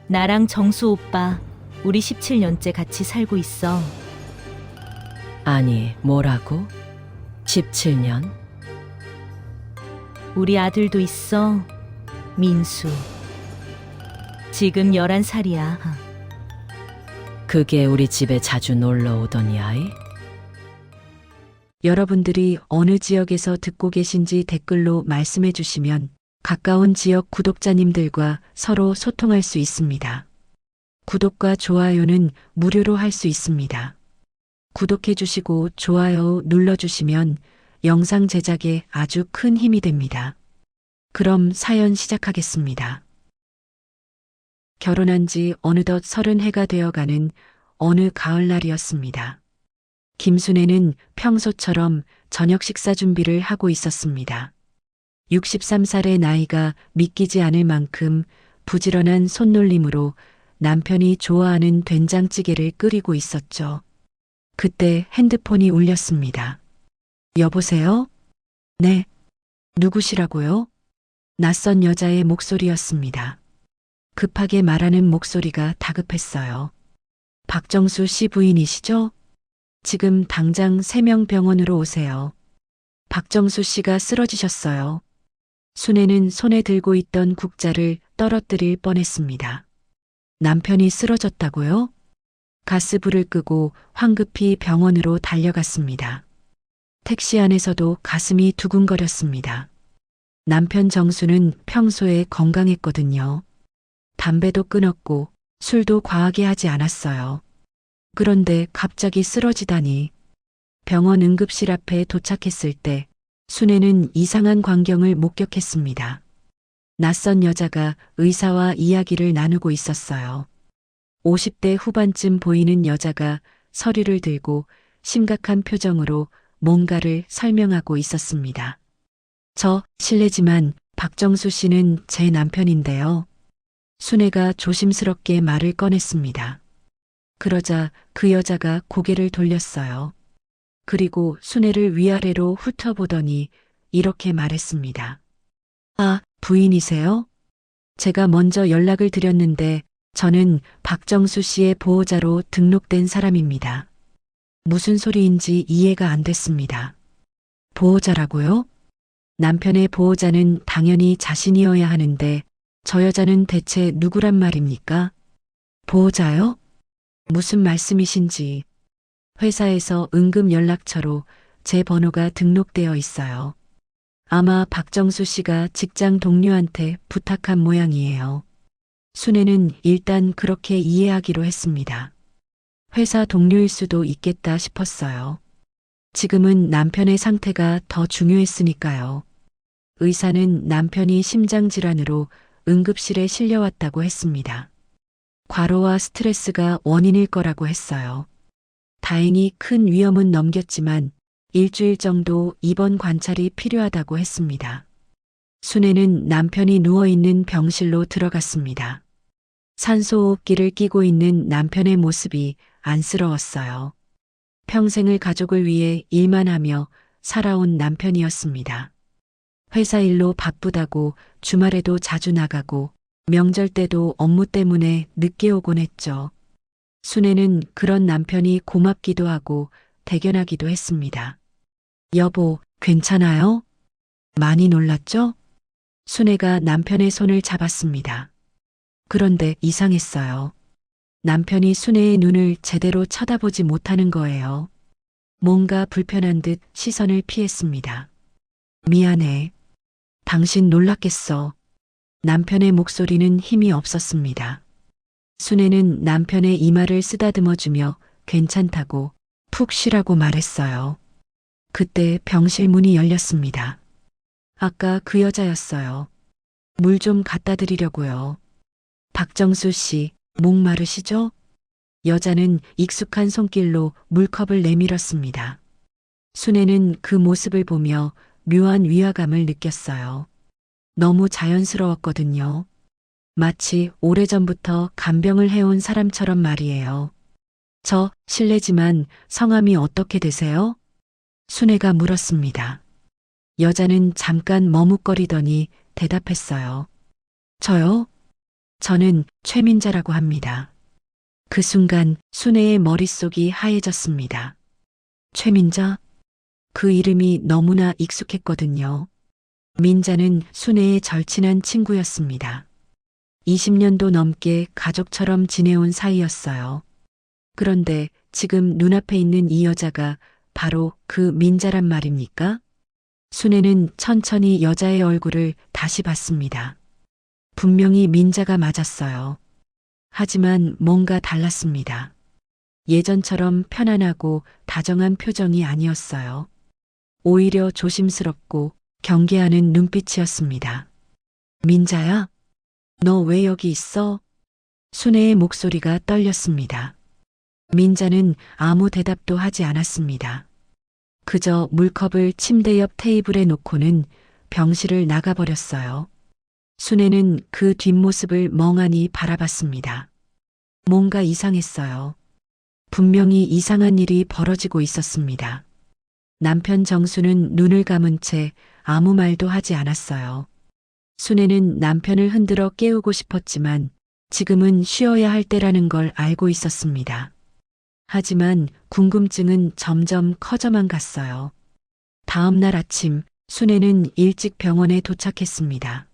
나랑 정수 오빠, 우리 17년째 같이 살고 있어. 아니, 뭐라고? 17년? 우리 아들도 있어. 민수. 지금 11살이야. 그게 우리 집에 자주 놀러 오던 이 아이? 여러분들이 어느 지역에서 듣고 계신지 댓글로 말씀해 주시면 가까운 지역 구독자님들과 서로 소통할 수 있습니다. 구독과 좋아요는 무료로 할 수 있습니다. 구독해 주시고 좋아요 눌러 주시면 영상 제작에 아주 큰 힘이 됩니다. 그럼 사연 시작하겠습니다. 결혼한 지 어느덧 30해가 되어가는 어느 가을날이었습니다. 김순애는 평소처럼 저녁 식사 준비를 하고 있었습니다. 63살의 나이가 믿기지 않을 만큼 부지런한 손놀림으로 남편이 좋아하는 된장찌개를 끓이고 있었죠. 그때 핸드폰이 울렸습니다. 여보세요? 네. 누구시라고요? 낯선 여자의 목소리였습니다. 급하게 말하는 목소리가 다급했어요. 박정수 씨 부인이시죠? 지금 당장 세명병원으로 오세요. 박정수 씨가 쓰러지셨어요. 순애는 손에 들고 있던 국자를 떨어뜨릴 뻔했습니다. 남편이 쓰러졌다고요? 가스불을 끄고 황급히 병원으로 달려갔습니다. 택시 안에서도 가슴이 두근거렸습니다. 남편 정수는 평소에 건강했거든요. 담배도 끊었고 술도 과하게 하지 않았어요. 그런데 갑자기 쓰러지다니. 병원 응급실 앞에 도착했을 때 순애는 이상한 광경을 목격했습니다. 낯선 여자가 의사와 이야기를 나누고 있었어요. 50대 후반쯤 보이는 여자가 서류를 들고 심각한 표정으로 뭔가를 설명하고 있었습니다. 실례지만 박정수 씨는 제 남편인데요. 순애가 조심스럽게 말을 꺼냈습니다. 그러자 그 여자가 고개를 돌렸어요. 그리고 순애를 위아래로 훑어보더니 이렇게 말했습니다. 아, 부인이세요? 제가 먼저 연락을 드렸는데 저는 박정수 씨의 보호자로 등록된 사람입니다. 무슨 소리인지 이해가 안 됐습니다. 보호자라고요? 남편의 보호자는 당연히 자신이어야 하는데 저 여자는 대체 누구란 말입니까? 보호자요? 무슨 말씀이신지. 회사에서 응급 연락처로 제 번호가 등록되어 있어요. 아마 박정수 씨가 직장 동료한테 부탁한 모양이에요. 순애는 일단 그렇게 이해하기로 했습니다. 회사 동료일 수도 있겠다 싶었어요. 지금은 남편의 상태가 더 중요했으니까요. 의사는 남편이 심장질환으로 응급실에 실려왔다고 했습니다. 과로와 스트레스가 원인일 거라고 했어요. 다행히 큰 위험은 넘겼지만 일주일 정도 입원 관찰이 필요하다고 했습니다. 순애는 남편이 누워있는 병실로 들어갔습니다. 산소호흡기를 끼고 있는 남편의 모습이 안쓰러웠어요. 평생을 가족을 위해 일만 하며 살아온 남편이었습니다. 회사 일로 바쁘다고 주말에도 자주 나가고 명절 때도 업무 때문에 늦게 오곤 했죠. 순애는 그런 남편이 고맙기도 하고 대견하기도 했습니다. 여보, 괜찮아요? 많이 놀랐죠? 순애가 남편의 손을 잡았습니다. 그런데 이상했어요. 남편이 순애의 눈을 제대로 쳐다보지 못하는 거예요. 뭔가 불편한 듯 시선을 피했습니다. 미안해. 당신 놀랐겠어. 남편의 목소리는 힘이 없었습니다. 순애는 남편의 이마를 쓰다듬어주며 괜찮다고 푹 쉬라고 말했어요. 그때 병실 문이 열렸습니다. 아까 그 여자였어요. 물 좀 갖다 드리려고요. 박정수 씨, 목마르시죠? 여자는 익숙한 손길로 물컵을 내밀었습니다. 순애는 그 모습을 보며 묘한 위화감을 느꼈어요. 너무 자연스러웠거든요. 마치 오래전부터 간병을 해온 사람처럼 말이에요. 실례지만 성함이 어떻게 되세요? 순애가 물었습니다. 여자는 잠깐 머뭇거리더니 대답했어요. 저요? 저는 최민자라고 합니다. 그 순간 순애의 머릿속이 하얘졌습니다. 최민자? 그 이름이 너무나 익숙했거든요. 민자는 순애의 절친한 친구였습니다. 20년도 넘게 가족처럼 지내온 사이였어요. 그런데 지금 눈앞에 있는 이 여자가 바로 그 민자란 말입니까? 순애는 천천히 여자의 얼굴을 다시 봤습니다. 분명히 민자가 맞았어요. 하지만 뭔가 달랐습니다. 예전처럼 편안하고 다정한 표정이 아니었어요. 오히려 조심스럽고 경계하는 눈빛이었습니다. 민자야? 너 왜 여기 있어? 순애의 목소리가 떨렸습니다. 민자는 아무 대답도 하지 않았습니다. 그저 물컵을 침대 옆 테이블에 놓고는 병실을 나가버렸어요. 순애는 그 뒷모습을 멍하니 바라봤습니다. 뭔가 이상했어요. 분명히 이상한 일이 벌어지고 있었습니다. 남편 정수는 눈을 감은 채 아무 말도 하지 않았어요. 순애는 남편을 흔들어 깨우고 싶었지만 지금은 쉬어야 할 때라는 걸 알고 있었습니다. 하지만 궁금증은 점점 커져만 갔어요. 다음 날 아침 순애는 일찍 병원에 도착했습니다.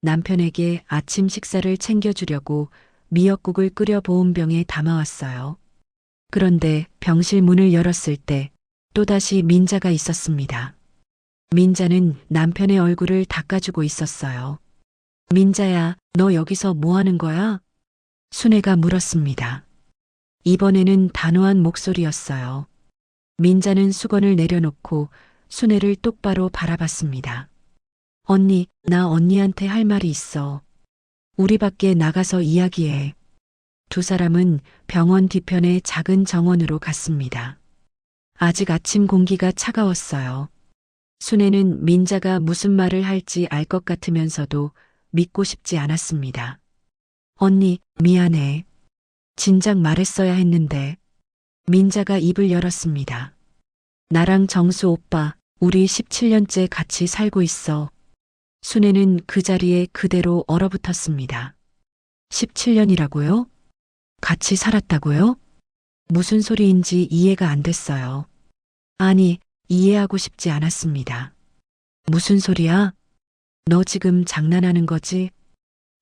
남편에게 아침 식사를 챙겨주려고 미역국을 끓여 보온병에 담아왔어요. 그런데 병실 문을 열었을 때 또다시 민자가 있었습니다. 민자는 남편의 얼굴을 닦아주고 있었어요. 민자야, 너 여기서 뭐 하는 거야? 순애가 물었습니다. 이번에는 단호한 목소리였어요. 민자는 수건을 내려놓고 순애를 똑바로 바라봤습니다. 언니, 나 언니한테 할 말이 있어. 우리 밖에 나가서 이야기해. 두 사람은 병원 뒤편의 작은 정원으로 갔습니다. 아직 아침 공기가 차가웠어요. 순애는 민자가 무슨 말을 할지 알 것 같으면서도 믿고 싶지 않았습니다. 언니, 미안해. 진작 말했어야 했는데. 민자가 입을 열었습니다. 나랑 정수 오빠, 우리 17년째 같이 살고 있어. 순애는 그 자리에 그대로 얼어붙었습니다. 17년이라고요? 같이 살았다고요? 무슨 소리인지 이해가 안 됐어요. 아니, 이해하고 싶지 않았습니다. 무슨 소리야? 너 지금 장난하는 거지?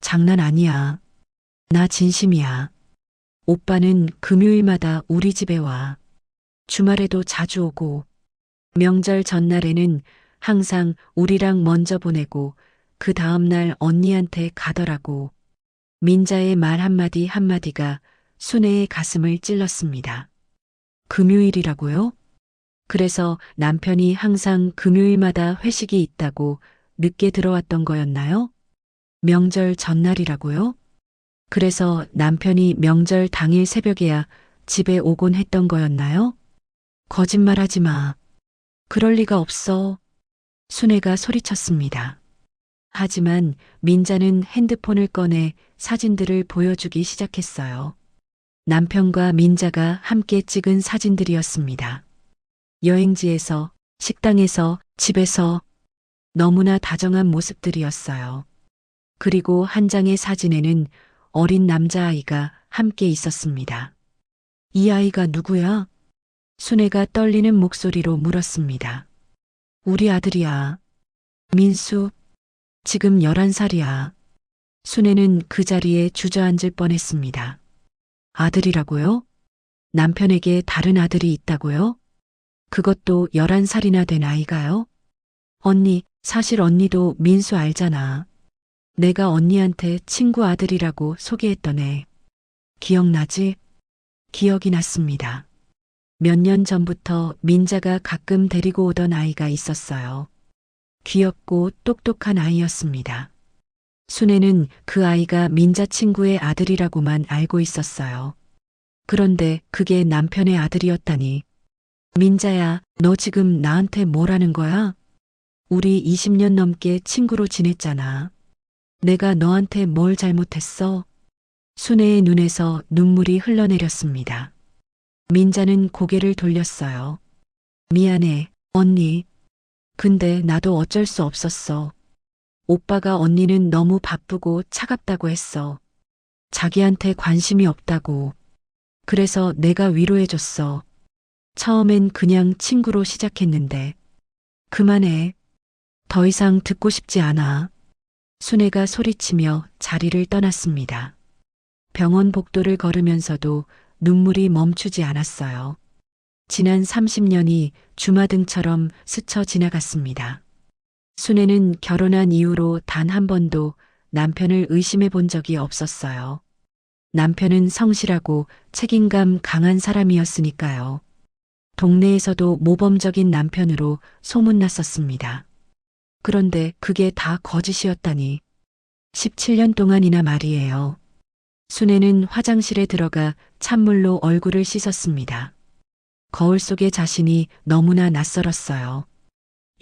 장난 아니야. 나 진심이야. 오빠는 금요일마다 우리 집에 와. 주말에도 자주 오고, 명절 전날에는 항상 우리랑 먼저 보내고 그 다음날 언니한테 가더라고. 민자의 말 한마디 한마디가 순애의 가슴을 찔렀습니다. 금요일이라고요? 그래서 남편이 항상 금요일마다 회식이 있다고 늦게 들어왔던 거였나요? 명절 전날이라고요? 그래서 남편이 명절 당일 새벽에야 집에 오곤 했던 거였나요? 거짓말하지 마. 그럴 리가 없어. 순애가 소리쳤습니다. 하지만 민자는 핸드폰을 꺼내 사진들을 보여주기 시작했어요. 남편과 민자가 함께 찍은 사진들이었습니다. 여행지에서, 식당에서, 집에서 너무나 다정한 모습들이었어요. 그리고 한 장의 사진에는 어린 남자아이가 함께 있었습니다. 이 아이가 누구야? 순애가 떨리는 목소리로 물었습니다. 우리 아들이야. 민수, 지금 11살이야. 순애는 그 자리에 주저앉을 뻔했습니다. 아들이라고요? 남편에게 다른 아들이 있다고요? 그것도 11살이나 된 아이가요? 언니, 사실 언니도 민수 알잖아. 내가 언니한테 친구 아들이라고 소개했던 애. 기억나지? 기억이 났습니다. 몇 년 전부터 민자가 가끔 데리고 오던 아이가 있었어요. 귀엽고 똑똑한 아이였습니다. 순애는 그 아이가 민자 친구의 아들이라고만 알고 있었어요. 그런데 그게 남편의 아들이었다니. 민자야, 너 지금 나한테 뭐라는 거야? 우리 20년 넘게 친구로 지냈잖아. 내가 너한테 뭘 잘못했어? 순애의 눈에서 눈물이 흘러내렸습니다. 민자는 고개를 돌렸어요. 미안해, 언니. 근데 나도 어쩔 수 없었어. 오빠가 언니는 너무 바쁘고 차갑다고 했어. 자기한테 관심이 없다고. 그래서 내가 위로해줬어. 처음엔 그냥 친구로 시작했는데. 그만해. 더 이상 듣고 싶지 않아. 순애가 소리치며 자리를 떠났습니다. 병원 복도를 걸으면서도 눈물이 멈추지 않았어요. 지난 30년이 주마등처럼 스쳐 지나갔습니다. 순애는 결혼한 이후로 단 한 번도 남편을 의심해 본 적이 없었어요. 남편은 성실하고 책임감 강한 사람이었으니까요. 동네에서도 모범적인 남편으로 소문났었습니다. 그런데 그게 다 거짓이었다니. 17년 동안이나 말이에요. 순애는 화장실에 들어가 찬물로 얼굴을 씻었습니다. 거울 속의 자신이 너무나 낯설었어요.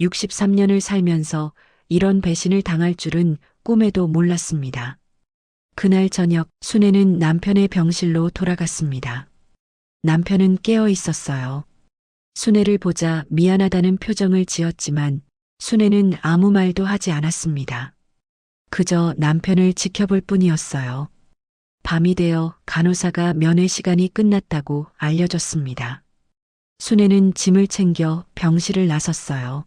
63년을 살면서 이런 배신을 당할 줄은 꿈에도 몰랐습니다. 그날 저녁 순애는 남편의 병실로 돌아갔습니다. 남편은 깨어 있었어요. 순애를 보자 미안하다는 표정을 지었지만 순애는 아무 말도 하지 않았습니다. 그저 남편을 지켜볼 뿐이었어요. 밤이 되어 간호사가 면회 시간이 끝났다고 알려줬습니다. 순애는 짐을 챙겨 병실을 나섰어요.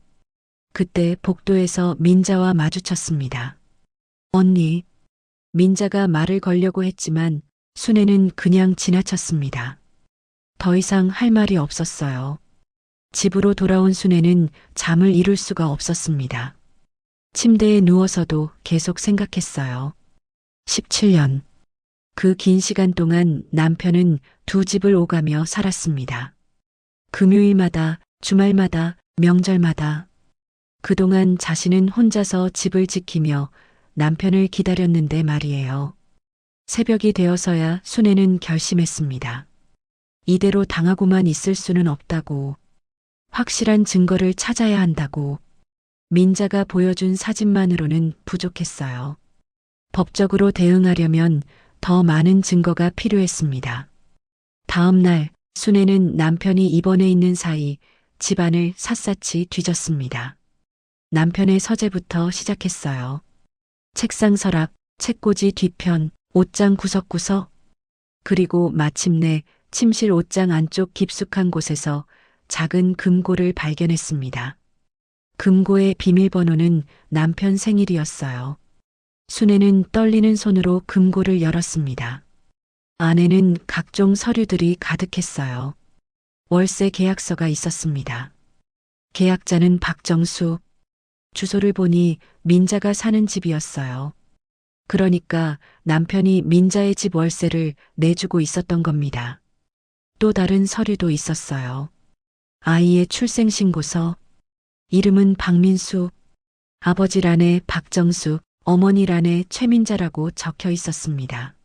그때 복도에서 민자와 마주쳤습니다. 언니. 민자가 말을 걸려고 했지만 순애는 그냥 지나쳤습니다. 더 이상 할 말이 없었어요. 집으로 돌아온 순애는 잠을 이룰 수가 없었습니다. 침대에 누워서도 계속 생각했어요. 17년. 그 긴 시간 동안 남편은 두 집을 오가며 살았습니다. 금요일마다, 주말마다, 명절마다. 그동안 자신은 혼자서 집을 지키며 남편을 기다렸는데 말이에요. 새벽이 되어서야 순애는 결심했습니다. 이대로 당하고만 있을 수는 없다고. 확실한 증거를 찾아야 한다고. 민자가 보여준 사진만으로는 부족했어요. 법적으로 대응하려면 더 많은 증거가 필요했습니다. 다음 날 순애는 남편이 입원해 있는 사이 집안을 샅샅이 뒤졌습니다. 남편의 서재부터 시작했어요. 책상 서랍, 책꽂이 뒤편, 옷장 구석구석, 그리고 마침내 침실 옷장 안쪽 깊숙한 곳에서 작은 금고를 발견했습니다. 금고의 비밀번호는 남편 생일이었어요. 순애는 떨리는 손으로 금고를 열었습니다. 안에는 각종 서류들이 가득했어요. 월세 계약서가 있었습니다. 계약자는 박정수. 주소를 보니 민자가 사는 집이었어요. 그러니까 남편이 민자의 집 월세를 내주고 있었던 겁니다. 또 다른 서류도 있었어요. 아이의 출생신고서, 이름은 박민수, 아버지란에 박정수, 어머니란에 최민자라고 적혀 있었습니다.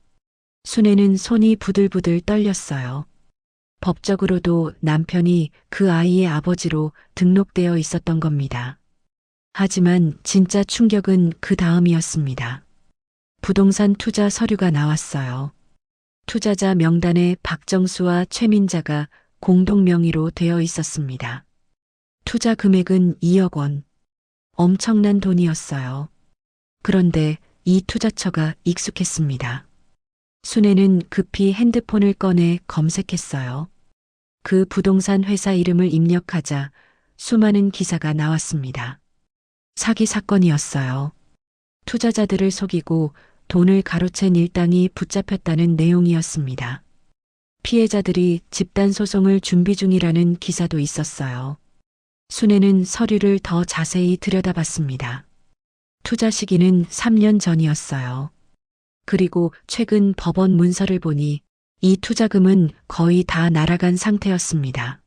순애는 손이 부들부들 떨렸어요. 법적으로도 남편이 그 아이의 아버지로 등록되어 있었던 겁니다. 하지만 진짜 충격은 그 다음이었습니다. 부동산 투자 서류가 나왔어요. 투자자 명단에 박정수와 최민자가 공동 명의로 되어 있었습니다. 투자 금액은 2억 원. 엄청난 돈이었어요. 그런데 이 투자처가 익숙했습니다. 순애는 급히 핸드폰을 꺼내 검색했어요. 그 부동산 회사 이름을 입력하자 수많은 기사가 나왔습니다. 사기 사건이었어요. 투자자들을 속이고 돈을 가로챈 일당이 붙잡혔다는 내용이었습니다. 피해자들이 집단 소송을 준비 중이라는 기사도 있었어요. 순애는 서류를 더 자세히 들여다봤습니다. 투자 시기는 3년 전이었어요. 그리고 최근 법원 문서를 보니 이 투자금은 거의 다 날아간 상태였습니다.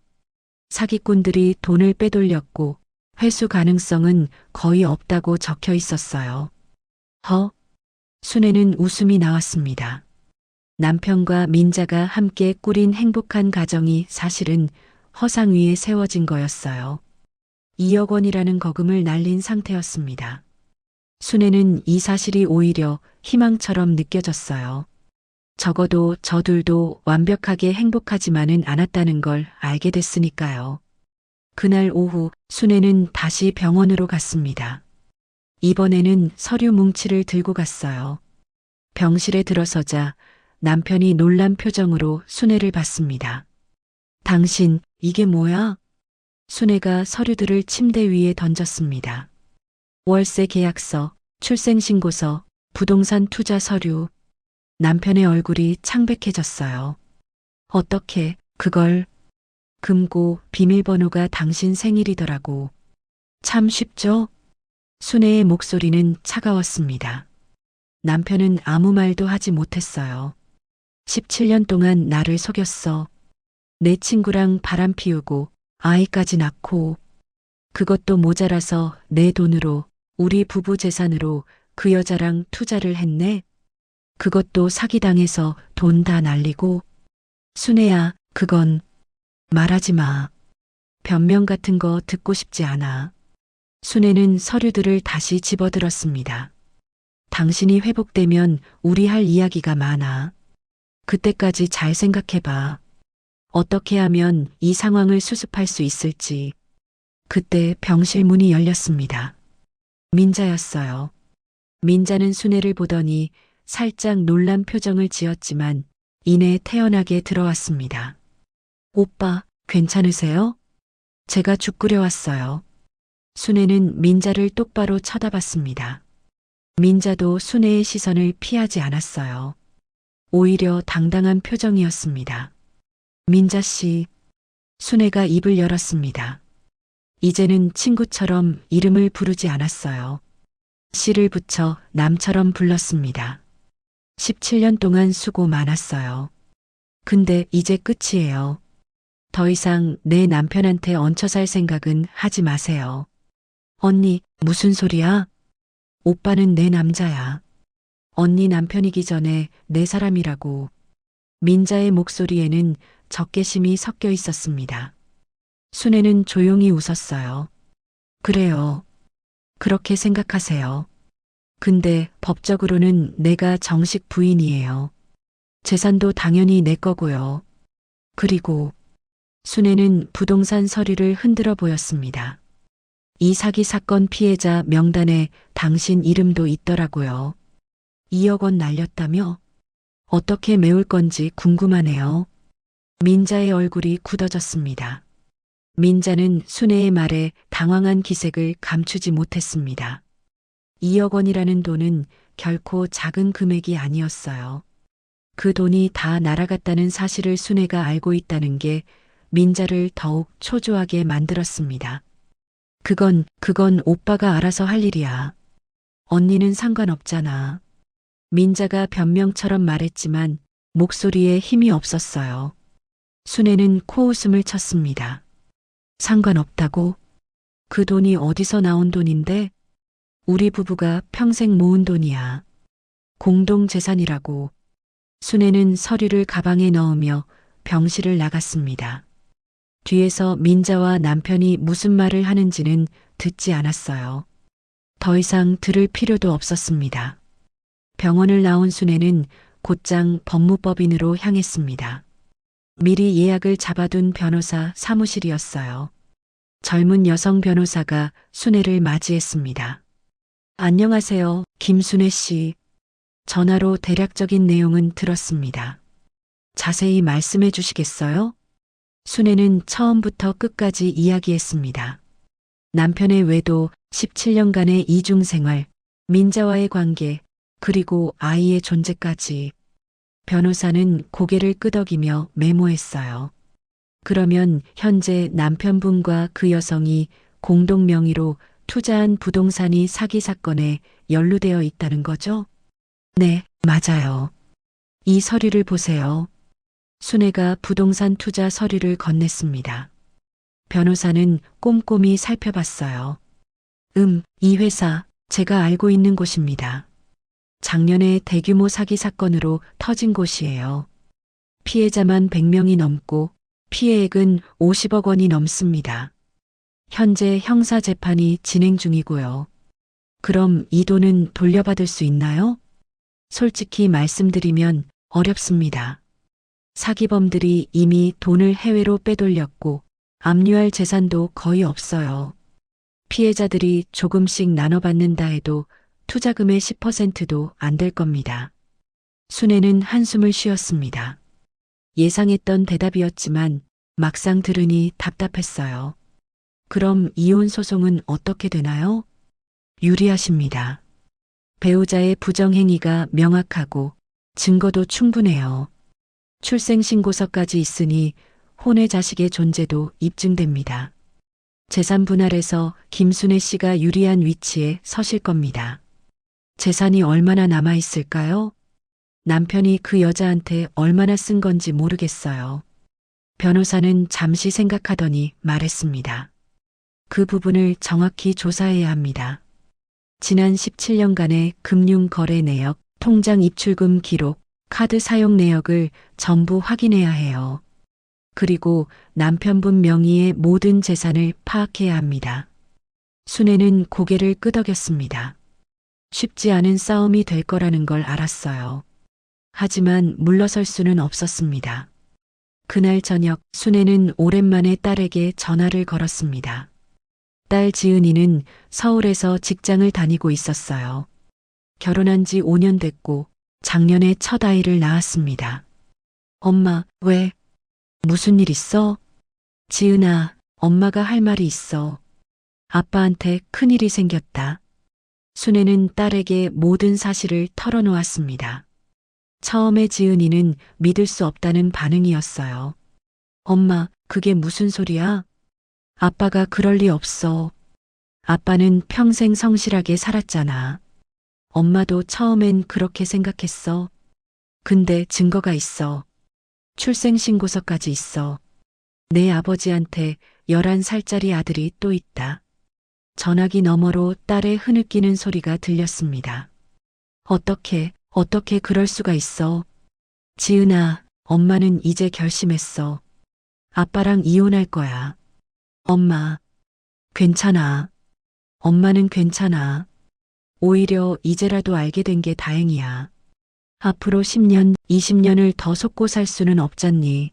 사기꾼들이 돈을 빼돌렸고 회수 가능성은 거의 없다고 적혀 있었어요. 순애는 웃음이 나왔습니다. 남편과 민자가 함께 꾸린 행복한 가정이 사실은 허상 위에 세워진 거였어요. 2억 원이라는 거금을 날린 상태였습니다. 순애는 이 사실이 오히려 희망처럼 느껴졌어요. 적어도 저둘도 완벽하게 행복하지만은 않았다는 걸 알게 됐으니까요. 그날 오후 순애는 다시 병원으로 갔습니다. 이번에는 서류 뭉치를 들고 갔어요. 병실에 들어서자 남편이 놀란 표정으로 순애를 봤습니다. 당신, 이게 뭐야? 순애가 서류들을 침대 위에 던졌습니다. 월세 계약서, 출생신고서, 부동산 투자 서류. 남편의 얼굴이 창백해졌어요. 어떻게, 그걸? 금고 비밀번호가 당신 생일이더라고. 참 쉽죠? 순애의 목소리는 차가웠습니다. 남편은 아무 말도 하지 못했어요. 17년 동안 나를 속였어. 내 친구랑 바람 피우고 아이까지 낳고 그것도 모자라서 내 돈으로 우리 부부 재산으로 그 여자랑 투자를 했네. 그것도 사기당해서 돈 다 날리고. 순애야, 그건 말하지 마. 변명 같은 거 듣고 싶지 않아. 순애는 서류들을 다시 집어들었습니다. 당신이 회복되면 우리 할 이야기가 많아. 그때까지 잘 생각해봐. 어떻게 하면 이 상황을 수습할 수 있을지. 그때 병실 문이 열렸습니다. 민자였어요. 민자는 순애를 보더니 살짝 놀란 표정을 지었지만 이내 태연하게 들어왔습니다. 오빠, 괜찮으세요? 제가 죽으려 왔어요. 순애는 민자를 똑바로 쳐다봤습니다. 민자도 순애의 시선을 피하지 않았어요. 오히려 당당한 표정이었습니다. 민자 씨, 순애가 입을 열었습니다. 이제는 친구처럼 이름을 부르지 않았어요. 씨를 붙여 남처럼 불렀습니다. 17년 동안 수고 많았어요. 근데 이제 끝이에요. 더 이상 내 남편한테 얹혀 살 생각은 하지 마세요. 언니, 무슨 소리야? 오빠는 내 남자야. 언니 남편이기 전에 내 사람이라고. 민자의 목소리에는 적개심이 섞여 있었습니다. 순애는 조용히 웃었어요. 그래요. 그렇게 생각하세요. 근데 법적으로는 내가 정식 부인이에요. 재산도 당연히 내 거고요. 그리고 순애는 부동산 서류를 흔들어 보였습니다. 이 사기 사건 피해자 명단에 당신 이름도 있더라고요. 2억 원 날렸다며? 어떻게 메울 건지 궁금하네요. 민자의 얼굴이 굳어졌습니다. 민자는 순애의 말에 당황한 기색을 감추지 못했습니다. 2억 원이라는 돈은 결코 작은 금액이 아니었어요. 그 돈이 다 날아갔다는 사실을 순애가 알고 있다는 게 민자를 더욱 초조하게 만들었습니다. 그건 오빠가 알아서 할 일이야. 언니는 상관없잖아. 민자가 변명처럼 말했지만 목소리에 힘이 없었어요. 순애는 코웃음을 쳤습니다. 상관없다고? 그 돈이 어디서 나온 돈인데? 우리 부부가 평생 모은 돈이야. 공동재산이라고. 순애는 서류를 가방에 넣으며 병실을 나갔습니다. 뒤에서 민자와 남편이 무슨 말을 하는지는 듣지 않았어요. 더 이상 들을 필요도 없었습니다. 병원을 나온 순애는 곧장 법무법인으로 향했습니다. 미리 예약을 잡아둔 변호사 사무실이었어요. 젊은 여성 변호사가 순애를 맞이했습니다. 안녕하세요, 김순애 씨. 전화로 대략적인 내용은 들었습니다. 자세히 말씀해 주시겠어요? 순애는 처음부터 끝까지 이야기했습니다. 남편의 외도, 17년간의 이중생활, 민자와의 관계, 그리고 아이의 존재까지. 변호사는 고개를 끄덕이며 메모했어요. 그러면 현재 남편분과 그 여성이 공동 명의로 투자한 부동산이 사기 사건에 연루되어 있다는 거죠? 네, 맞아요. 이 서류를 보세요. 순애가 부동산 투자 서류를 건넸습니다. 변호사는 꼼꼼히 살펴봤어요. 이 회사 제가 알고 있는 곳입니다. 작년에 대규모 사기 사건으로 터진 곳이에요. 피해자만 100명이 넘고 피해액은 50억 원이 넘습니다. 현재 형사 재판이 진행 중이고요. 그럼 이 돈은 돌려받을 수 있나요? 솔직히 말씀드리면 어렵습니다. 사기범들이 이미 돈을 해외로 빼돌렸고 압류할 재산도 거의 없어요. 피해자들이 조금씩 나눠받는다 해도 투자금의 10%도 안 될 겁니다. 순애는 한숨을 쉬었습니다. 예상했던 대답이었지만 막상 들으니 답답했어요. 그럼 이혼 소송은 어떻게 되나요? 유리하십니다. 배우자의 부정행위가 명확하고 증거도 충분해요. 출생신고서까지 있으니 혼외 자식의 존재도 입증됩니다. 재산 분할에서 김순애 씨가 유리한 위치에 서실 겁니다. 재산이 얼마나 남아있을까요? 남편이 그 여자한테 얼마나 쓴 건지 모르겠어요. 변호사는 잠시 생각하더니 말했습니다. 그 부분을 정확히 조사해야 합니다. 지난 17년간의 금융 거래 내역, 통장 입출금 기록, 카드 사용 내역을 전부 확인해야 해요. 그리고 남편분 명의의 모든 재산을 파악해야 합니다. 순애는 고개를 끄덕였습니다. 쉽지 않은 싸움이 될 거라는 걸 알았어요. 하지만 물러설 수는 없었습니다. 그날 저녁 순애는 오랜만에 딸에게 전화를 걸었습니다. 딸 지은이는 서울에서 직장을 다니고 있었어요. 결혼한 지 5년 됐고 작년에 첫 아이를 낳았습니다. 엄마, 왜? 무슨 일 있어? 지은아, 엄마가 할 말이 있어. 아빠한테 큰일이 생겼다. 순애는 딸에게 모든 사실을 털어놓았습니다. 처음에 지은이는 믿을 수 없다는 반응이었어요. 엄마, 그게 무슨 소리야? 아빠가 그럴 리 없어. 아빠는 평생 성실하게 살았잖아. 엄마도 처음엔 그렇게 생각했어. 근데 증거가 있어. 출생신고서까지 있어. 내 아버지한테 11살짜리 아들이 또 있다. 전화기 너머로 딸의 흐느끼는 소리가 들렸습니다. 어떻게 그럴 수가 있어? 지은아, 엄마는 이제 결심했어. 아빠랑 이혼할 거야. 엄마, 괜찮아. 엄마는 괜찮아. 오히려 이제라도 알게 된 게 다행이야. 앞으로 10년, 20년을 더 속고 살 수는 없잖니.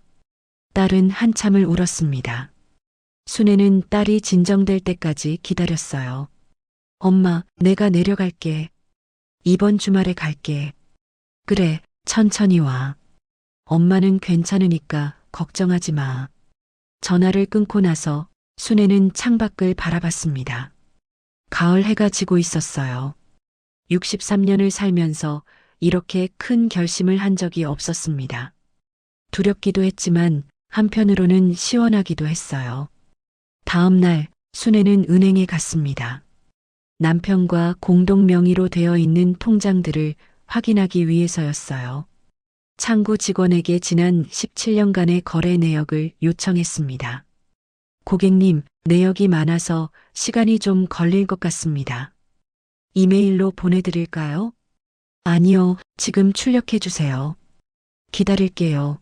딸은 한참을 울었습니다. 순애는 딸이 진정될 때까지 기다렸어요. 엄마, 내가 내려갈게. 이번 주말에 갈게. 그래, 천천히 와. 엄마는 괜찮으니까 걱정하지 마. 전화를 끊고 나서 순애는 창밖을 바라봤습니다. 가을 해가 지고 있었어요. 63년을 살면서 이렇게 큰 결심을 한 적이 없었습니다. 두렵기도 했지만 한편으로는 시원하기도 했어요. 다음 날 순애는 은행에 갔습니다. 남편과 공동 명의로 되어 있는 통장들을 확인하기 위해서였어요. 창구 직원에게 지난 17년간의 거래 내역을 요청했습니다. 고객님, 내역이 많아서 시간이 좀 걸릴 것 같습니다. 이메일로 보내드릴까요? 아니요, 지금 출력해 주세요. 기다릴게요.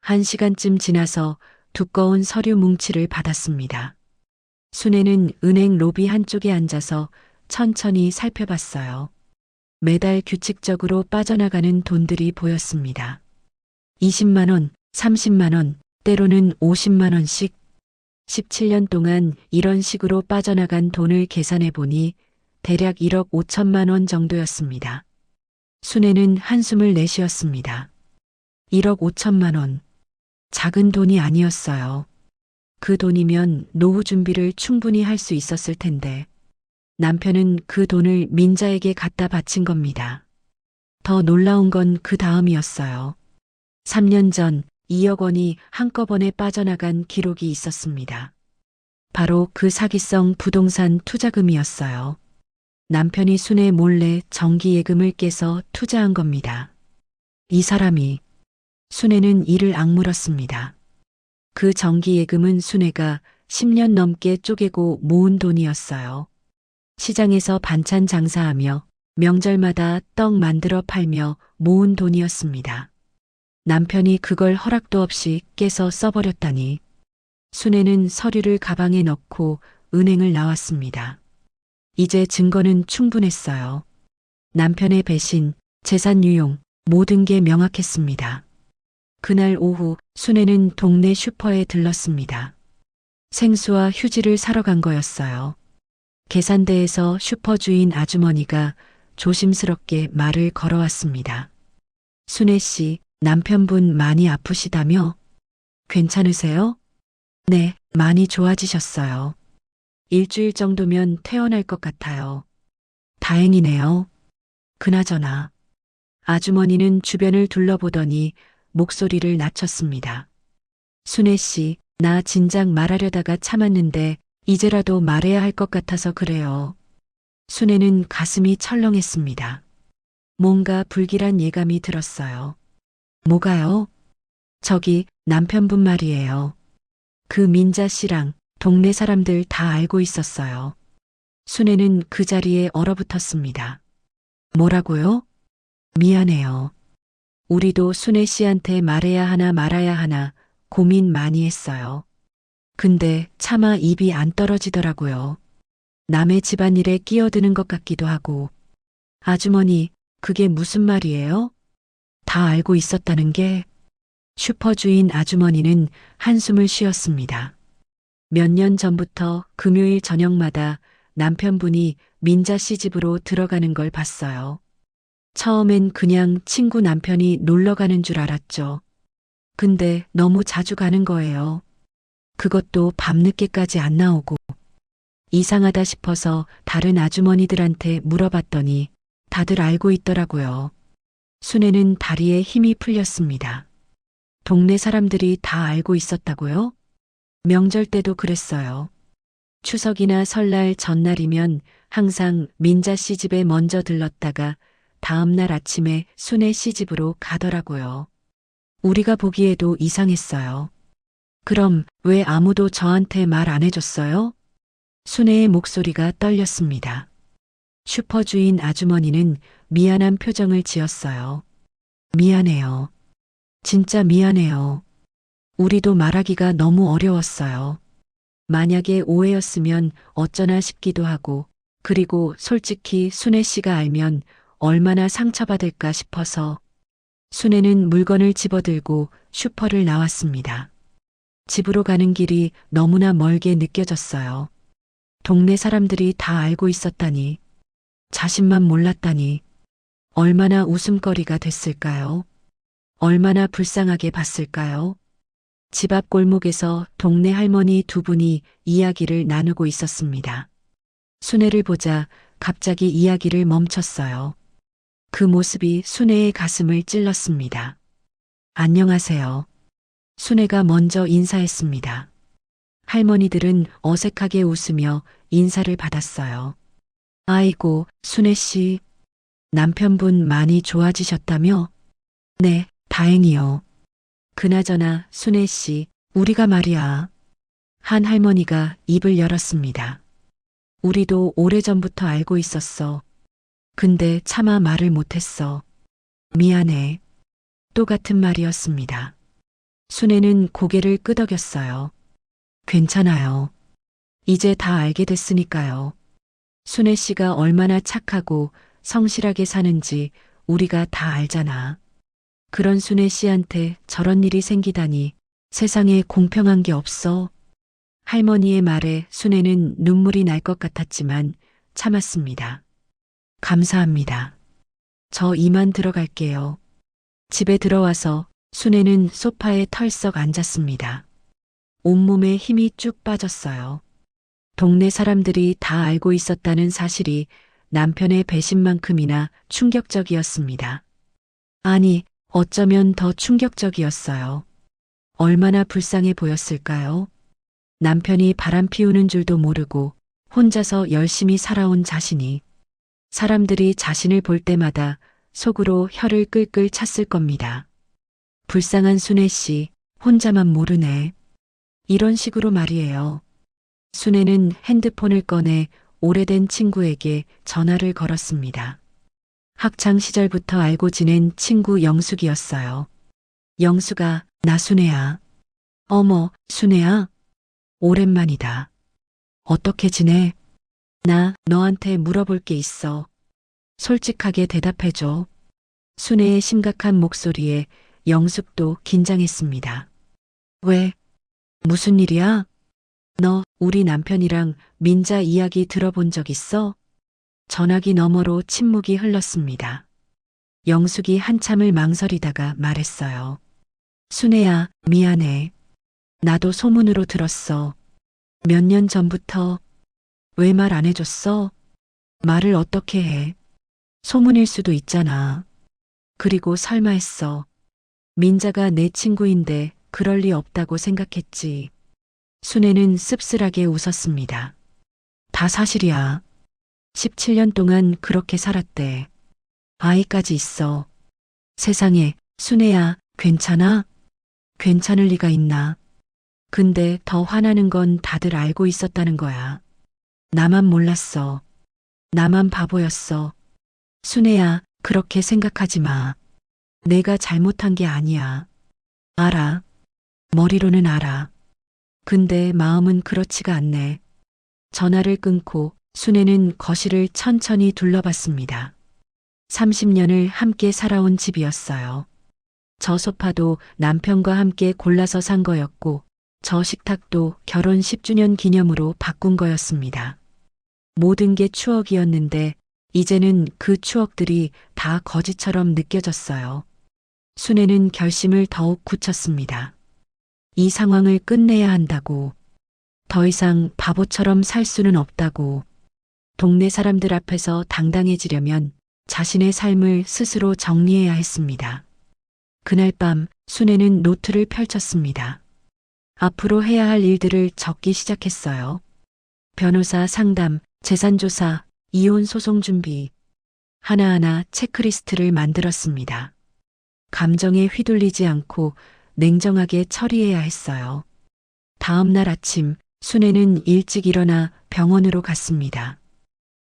1시간쯤 지나서 두꺼운 서류 뭉치를 받았습니다. 순애는 은행 로비 한쪽에 앉아서 천천히 살펴봤어요. 매달 규칙적으로 빠져나가는 돈들이 보였습니다. 20만 원, 30만 원, 때로는 50만 원씩. 17년 동안 이런 식으로 빠져나간 돈을 계산해 보니 대략 1억 5천만 원 정도였습니다. 순애는 한숨을 내쉬었습니다. 1억 5천만 원. 작은 돈이 아니었어요. 그 돈이면 노후 준비를 충분히 할 수 있었을 텐데 남편은 그 돈을 민자에게 갖다 바친 겁니다. 더 놀라운 건 그 다음이었어요. 3년 전 2억 원이 한꺼번에 빠져나간 기록이 있었습니다. 바로 그 사기성 부동산 투자금이었어요. 남편이 순애 몰래 정기예금을 깨서 투자한 겁니다. 이 사람이 순애는 이를 악물었습니다. 그 정기예금은 순애가 10년 넘게 쪼개고 모은 돈이었어요. 시장에서 반찬 장사하며 명절마다 떡 만들어 팔며 모은 돈이었습니다. 남편이 그걸 허락도 없이 깨서 써버렸다니. 순애는 서류를 가방에 넣고 은행을 나왔습니다. 이제 증거는 충분했어요. 남편의 배신, 재산 유용, 모든 게 명확했습니다. 그날 오후 순애는 동네 슈퍼에 들렀습니다. 생수와 휴지를 사러 간 거였어요. 계산대에서 슈퍼 주인 아주머니가 조심스럽게 말을 걸어왔습니다. 순애 씨, 남편분 많이 아프시다며? 괜찮으세요? 네, 많이 좋아지셨어요. 일주일 정도면 퇴원할 것 같아요. 다행이네요. 그나저나, 아주머니는 주변을 둘러보더니 목소리를 낮췄습니다. 순애 씨, 나 진작 말하려다가 참았는데 이제라도 말해야 할 것 같아서 그래요. 순애는 가슴이 철렁했습니다. 뭔가 불길한 예감이 들었어요. 뭐가요? 저기 남편분 말이에요. 그 민자 씨랑 동네 사람들 다 알고 있었어요. 순애는 그 자리에 얼어붙었습니다. 뭐라고요? 미안해요. 우리도 순애 씨한테 말해야 하나 말아야 하나 고민 많이 했어요. 근데 차마 입이 안 떨어지더라고요. 남의 집안일에 끼어드는 것 같기도 하고. 아주머니, 그게 무슨 말이에요? 다 알고 있었다는 게? 슈퍼 주인 아주머니는 한숨을 쉬었습니다. 몇 년 전부터 금요일 저녁마다 남편분이 민자 씨 집으로 들어가는 걸 봤어요. 처음엔 그냥 친구 남편이 놀러 가는 줄 알았죠. 근데 너무 자주 가는 거예요. 그것도 밤늦게까지 안 나오고. 이상하다 싶어서 다른 아주머니들한테 물어봤더니 다들 알고 있더라고요. 순애는 다리에 힘이 풀렸습니다. 동네 사람들이 다 알고 있었다고요? 명절 때도 그랬어요. 추석이나 설날 전날이면 항상 민자 씨 집에 먼저 들렀다가 다음날 아침에 순애 씨 집으로 가더라고요. 우리가 보기에도 이상했어요. 그럼 왜 아무도 저한테 말 안 해줬어요? 순애의 목소리가 떨렸습니다. 슈퍼 주인 아주머니는 미안한 표정을 지었어요. 미안해요. 진짜 미안해요. 우리도 말하기가 너무 어려웠어요. 만약에 오해였으면 어쩌나 싶기도 하고, 그리고 솔직히 순애 씨가 알면 얼마나 상처받을까 싶어서. 순애는 물건을 집어들고 슈퍼를 나왔습니다. 집으로 가는 길이 너무나 멀게 느껴졌어요. 동네 사람들이 다 알고 있었다니, 자신만 몰랐다니, 얼마나 웃음거리가 됐을까요? 얼마나 불쌍하게 봤을까요? 집 앞 골목에서 동네 할머니 두 분이 이야기를 나누고 있었습니다. 순애를 보자 갑자기 이야기를 멈췄어요. 그 모습이 순애의 가슴을 찔렀습니다. 안녕하세요. 순애가 먼저 인사했습니다. 할머니들은 어색하게 웃으며 인사를 받았어요. 아이고, 순애 씨. 남편분 많이 좋아지셨다며? 네, 다행이요. 그나저나 순애 씨, 우리가 말이야. 한 할머니가 입을 열었습니다. 우리도 오래전부터 알고 있었어. 근데 차마 말을 못했어. 미안해. 똑같은 말이었습니다. 순애는 고개를 끄덕였어요. 괜찮아요. 이제 다 알게 됐으니까요. 순애 씨가 얼마나 착하고 성실하게 사는지 우리가 다 알잖아. 그런 순애 씨한테 저런 일이 생기다니 세상에 공평한 게 없어. 할머니의 말에 순애는 눈물이 날 것 같았지만 참았습니다. 감사합니다. 저 이만 들어갈게요. 집에 들어와서 순애는 소파에 털썩 앉았습니다. 온몸에 힘이 쭉 빠졌어요. 동네 사람들이 다 알고 있었다는 사실이 남편의 배신만큼이나 충격적이었습니다. 아니, 어쩌면 더 충격적이었어요. 얼마나 불쌍해 보였을까요? 남편이 바람 피우는 줄도 모르고 혼자서 열심히 살아온 자신이, 사람들이 자신을 볼 때마다 속으로 혀를 끌끌 찼을 겁니다. 불쌍한 순애 씨, 혼자만 모르네. 이런 식으로 말이에요. 순애는 핸드폰을 꺼내 오래된 친구에게 전화를 걸었습니다. 학창 시절부터 알고 지낸 친구 영숙이었어요. 영숙아, 나 순애야. 어머, 순애야. 오랜만이다. 어떻게 지내? 나 너한테 물어볼 게 있어. 솔직하게 대답해줘. 순애의 심각한 목소리에 영숙도 긴장했습니다. 왜? 무슨 일이야? 너 우리 남편이랑 민자 이야기 들어본 적 있어? 전화기 너머로 침묵이 흘렀습니다. 영숙이 한참을 망설이다가 말했어요. 순애야, 미안해. 나도 소문으로 들었어. 몇 년 전부터. 왜 말 안 해줬어? 말을 어떻게 해? 소문일 수도 있잖아. 그리고 설마 했어. 민자가 내 친구인데 그럴 리 없다고 생각했지. 순애는 씁쓸하게 웃었습니다. 다 사실이야. 17년 동안 그렇게 살았대. 아이까지 있어. 세상에, 순애야, 괜찮아? 괜찮을 리가 있나? 근데 더 화나는 건 다들 알고 있었다는 거야. 나만 몰랐어. 나만 바보였어. 순애야, 그렇게 생각하지 마. 내가 잘못한 게 아니야. 알아. 머리로는 알아. 근데 마음은 그렇지가 않네. 전화를 끊고 순애는 거실을 천천히 둘러봤습니다. 30년을 함께 살아온 집이었어요. 저 소파도 남편과 함께 골라서 산 거였고, 저 식탁도 결혼 10주년 기념으로 바꾼 거였습니다. 모든 게 추억이었는데, 이제는 그 추억들이 다 거짓처럼 느껴졌어요. 순애는 결심을 더욱 굳혔습니다. 이 상황을 끝내야 한다고. 더 이상 바보처럼 살 수는 없다고. 동네 사람들 앞에서 당당해지려면 자신의 삶을 스스로 정리해야 했습니다. 그날 밤 순애는 노트를 펼쳤습니다. 앞으로 해야 할 일들을 적기 시작했어요. 변호사 상담, 재산조사, 이혼 소송 준비. 하나하나 체크리스트를 만들었습니다. 감정에 휘둘리지 않고 냉정하게 처리해야 했어요. 다음 날 아침 순애는 일찍 일어나 병원으로 갔습니다.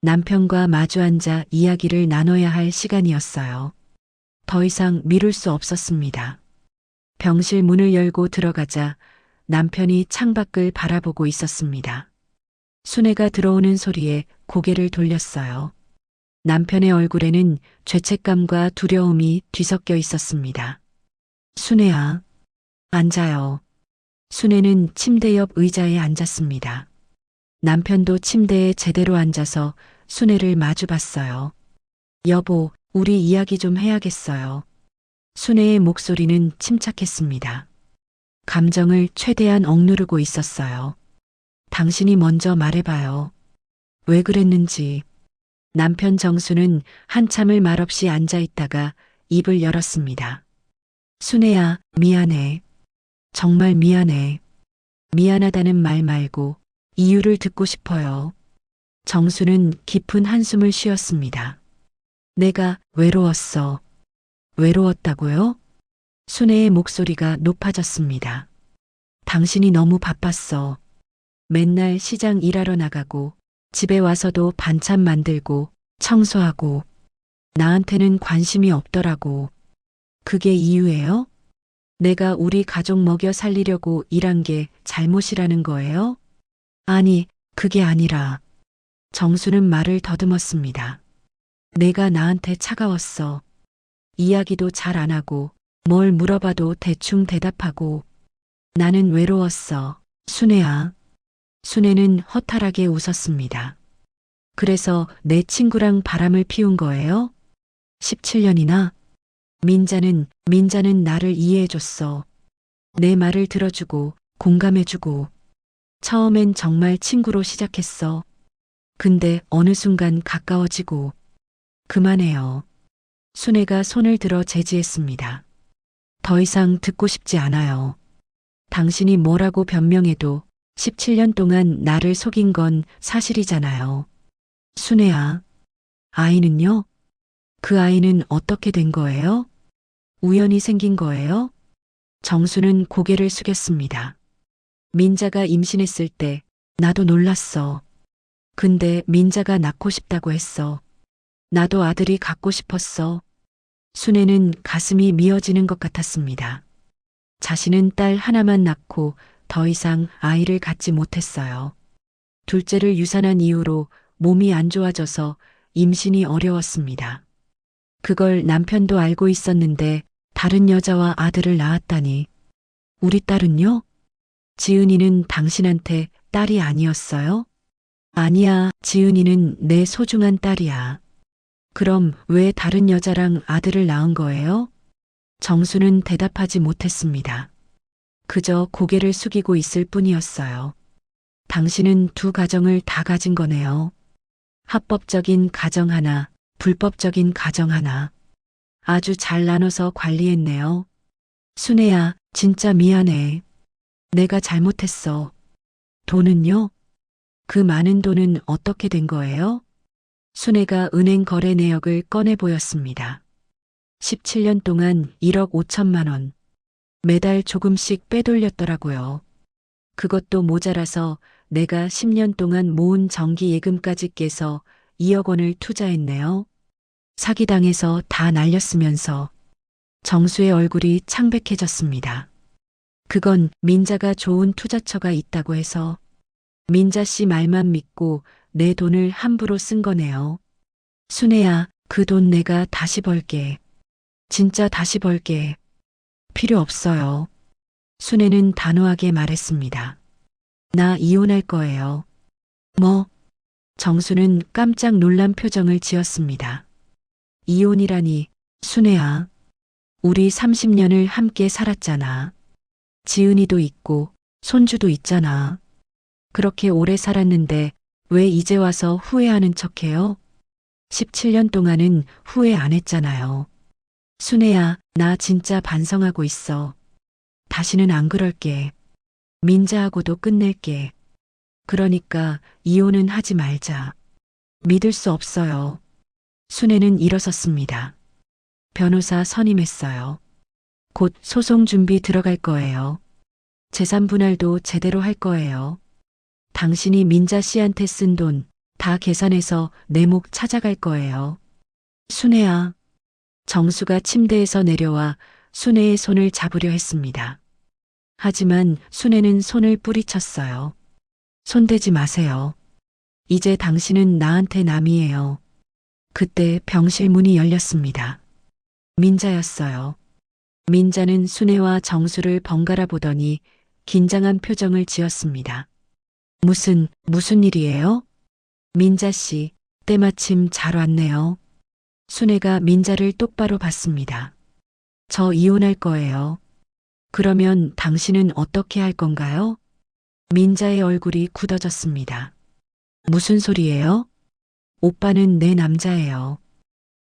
남편과 마주 앉아 이야기를 나눠야 할 시간이었어요. 더 이상 미룰 수 없었습니다. 병실 문을 열고 들어가자 남편이 창밖을 바라보고 있었습니다. 순애가 들어오는 소리에 고개를 돌렸어요. 남편의 얼굴에는 죄책감과 두려움이 뒤섞여 있었습니다. 순애야, 앉아요. 순애는 침대 옆 의자에 앉았습니다. 남편도 침대에 제대로 앉아서 순애를 마주 봤어요. 여보, 우리 이야기 좀 해야겠어요. 순애의 목소리는 침착했습니다. 감정을 최대한 억누르고 있었어요. 당신이 먼저 말해봐요. 왜 그랬는지. 남편 정수는 한참을 말없이 앉아 있다가 입을 열었습니다. 순애야, 미안해. 정말 미안해. 미안하다는 말 말고 이유를 듣고 싶어요. 정수는 깊은 한숨을 쉬었습니다. 내가 외로웠어. 외로웠다고요? 순애의 목소리가 높아졌습니다. 당신이 너무 바빴어. 맨날 시장 일하러 나가고 집에 와서도 반찬 만들고 청소하고 나한테는 관심이 없더라고. 그게 이유예요? 내가 우리 가족 먹여 살리려고 일한 게 잘못이라는 거예요? 아니, 그게 아니라. 정수는 말을 더듬었습니다. 내가 나한테 차가웠어. 이야기도 잘 안 하고 뭘 물어봐도 대충 대답하고. 나는 외로웠어. 순애야. 순애는 허탈하게 웃었습니다. 그래서 내 친구랑 바람을 피운 거예요? 17년이나? 민자는 나를 이해해줬어. 내 말을 들어주고 공감해주고. 처음엔 정말 친구로 시작했어. 근데 어느 순간 가까워지고. 그만해요. 순애가 손을 들어 제지했습니다. 더 이상 듣고 싶지 않아요. 당신이 뭐라고 변명해도 17년 동안 나를 속인 건 사실이잖아요. 순애야, 아이는요? 그 아이는 어떻게 된 거예요? 우연히 생긴 거예요? 정수는 고개를 숙였습니다. 민자가 임신했을 때 나도 놀랐어. 근데 민자가 낳고 싶다고 했어. 나도 아들이 갖고 싶었어. 순애는 가슴이 미어지는 것 같았습니다. 자신은 딸 하나만 낳고 더 이상 아이를 갖지 못했어요. 둘째를 유산한 이후로 몸이 안 좋아져서 임신이 어려웠습니다. 그걸 남편도 알고 있었는데 다른 여자와 아들을 낳았다니. 우리 딸은요? 지은이는 당신한테 딸이 아니었어요? 아니야, 지은이는 내 소중한 딸이야. 그럼 왜 다른 여자랑 아들을 낳은 거예요? 정수는 대답하지 못했습니다. 그저 고개를 숙이고 있을 뿐이었어요. 당신은 두 가정을 다 가진 거네요. 합법적인 가정 하나, 불법적인 가정 하나. 아주 잘 나눠서 관리했네요. 순애야, 진짜 미안해. 내가 잘못했어. 돈은요? 그 많은 돈은 어떻게 된 거예요? 순애가 은행 거래 내역을 꺼내 보였습니다. 17년 동안 1억 5천만 원. 매달 조금씩 빼돌렸더라고요. 그것도 모자라서 내가 10년 동안 모은 정기 예금까지 깨서 2억 원을 투자했네요. 사기당해서 다 날렸으면서 정수의 얼굴이 창백해졌습니다. 그건 민자가 좋은 투자처가 있다고 해서 민자 씨 말만 믿고 내 돈을 함부로 쓴 거네요. 순애야, 그 돈 내가 다시 벌게. 진짜 다시 벌게. 필요 없어요. 순애는 단호하게 말했습니다. 나 이혼할 거예요. 뭐? 정수는 깜짝 놀란 표정을 지었습니다. 이혼이라니, 순애야. 우리 30년을 함께 살았잖아. 지은이도 있고 손주도 있잖아. 그렇게 오래 살았는데 왜 이제 와서 후회하는 척해요? 17년 동안은 후회 안 했잖아요. 순애야, 나 진짜 반성하고 있어. 다시는 안 그럴게. 민자하고도 끝낼게. 그러니까 이혼은 하지 말자. 믿을 수 없어요. 순애는 일어섰습니다. 변호사 선임했어요. 곧 소송 준비 들어갈 거예요. 재산 분할도 제대로 할 거예요. 당신이 민자 씨한테 쓴 돈 다 계산해서 내 목 찾아갈 거예요. 순애야. 정수가 침대에서 내려와 순애의 손을 잡으려 했습니다. 하지만 순애는 손을 뿌리쳤어요. 손대지 마세요. 이제 당신은 나한테 남이에요. 그때 병실 문이 열렸습니다. 민자였어요. 민자는 순애와 정수를 번갈아 보더니 긴장한 표정을 지었습니다. 무슨 일이에요? 민자 씨, 때마침 잘 왔네요. 순애가 민자를 똑바로 봤습니다. 저 이혼할 거예요. 그러면 당신은 어떻게 할 건가요? 민자의 얼굴이 굳어졌습니다. 무슨 소리예요? 오빠는 내 남자예요.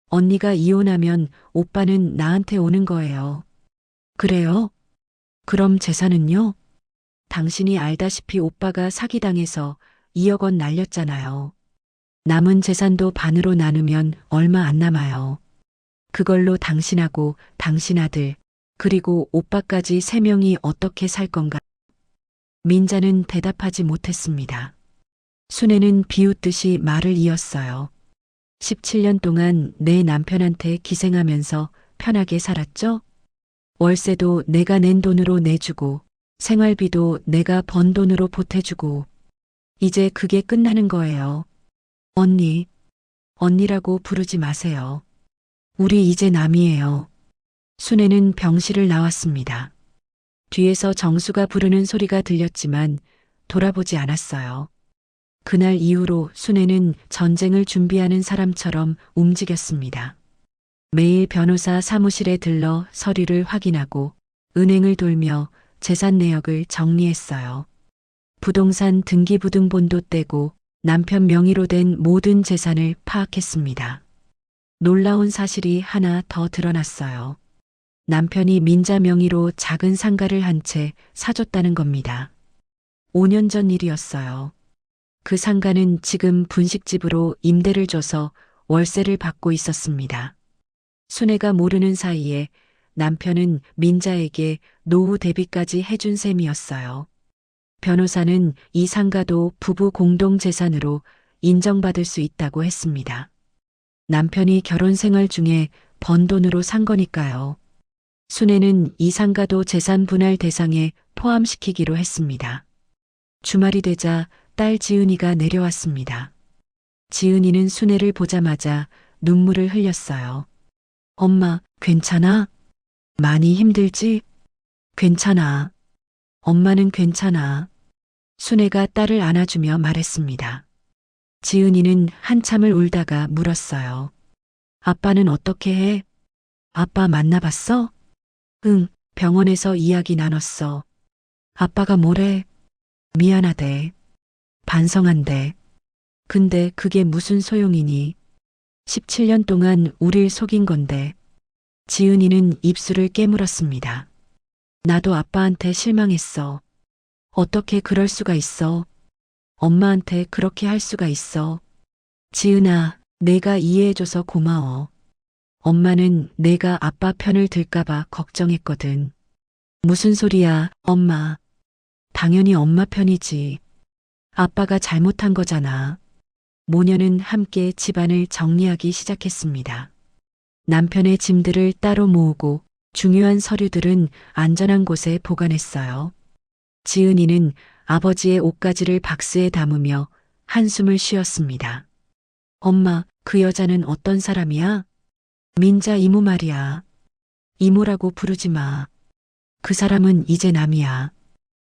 언니가 이혼하면 오빠는 나한테 오는 거예요. 그래요? 그럼 재산은요? 당신이 알다시피 오빠가 사기당해서 2억 원 날렸잖아요. 남은 재산도 반으로 나누면 얼마 안 남아요. 그걸로 당신하고 당신 아들, 그리고 오빠까지 3명이 어떻게 살 건가? 민자는 대답하지 못했습니다. 순애는 비웃듯이 말을 이었어요. 17년 동안 내 남편한테 기생하면서 편하게 살았죠? 월세도 내가 낸 돈으로 내주고, 생활비도 내가 번 돈으로 보태주고, 이제 그게 끝나는 거예요. 언니라고 부르지 마세요. 우리 이제 남이에요. 순애는 병실을 나왔습니다. 뒤에서 정수가 부르는 소리가 들렸지만 돌아보지 않았어요. 그날 이후로 순애는 전쟁을 준비하는 사람처럼 움직였습니다. 매일 변호사 사무실에 들러 서류를 확인하고 은행을 돌며 재산 내역을 정리했어요. 부동산 등기부등본도 떼고 남편 명의로 된 모든 재산을 파악했습니다. 놀라운 사실이 하나 더 드러났어요. 남편이 민자 명의로 작은 상가를 한 채 사줬다는 겁니다. 5년 전 일이었어요. 그 상가는 지금 분식집으로 임대를 줘서 월세를 받고 있었습니다. 순애가 모르는 사이에 남편은 민자에게 노후 대비까지 해준 셈이었어요. 변호사는 이 상가도 부부 공동 재산으로 인정받을 수 있다고 했습니다. 남편이 결혼 생활 중에 번 돈으로 산 거니까요. 순애는 이 상가도 재산 분할 대상에 포함시키기로 했습니다. 주말이 되자 딸 지은이가 내려왔습니다. 지은이는 순애를 보자마자 눈물을 흘렸어요. 엄마, 괜찮아? 많이 힘들지? 괜찮아. 엄마는 괜찮아. 순애가 딸을 안아주며 말했습니다. 지은이는 한참을 울다가 물었어요. 아빠는 어떻게 해? 아빠 만나봤어? 응, 병원에서 이야기 나눴어. 아빠가 뭐래? 미안하대. 반성한대. 근데 그게 무슨 소용이니? 17년 동안 우릴 속인 건데. 지은이는 입술을 깨물었습니다. 나도 아빠한테 실망했어. 어떻게 그럴 수가 있어? 엄마한테 그렇게 할 수가 있어. 지은아, 내가 이해해줘서 고마워. 엄마는 내가 아빠 편을 들까봐 걱정했거든. 무슨 소리야, 엄마. 당연히 엄마 편이지. 아빠가 잘못한 거잖아. 모녀는 함께 집안을 정리하기 시작했습니다. 남편의 짐들을 따로 모으고 중요한 서류들은 안전한 곳에 보관했어요. 지은이는 아버지의 옷가지를 박스에 담으며 한숨을 쉬었습니다. 엄마, 그 여자는 어떤 사람이야? 민자 이모 말이야. 이모라고 부르지 마. 그 사람은 이제 남이야.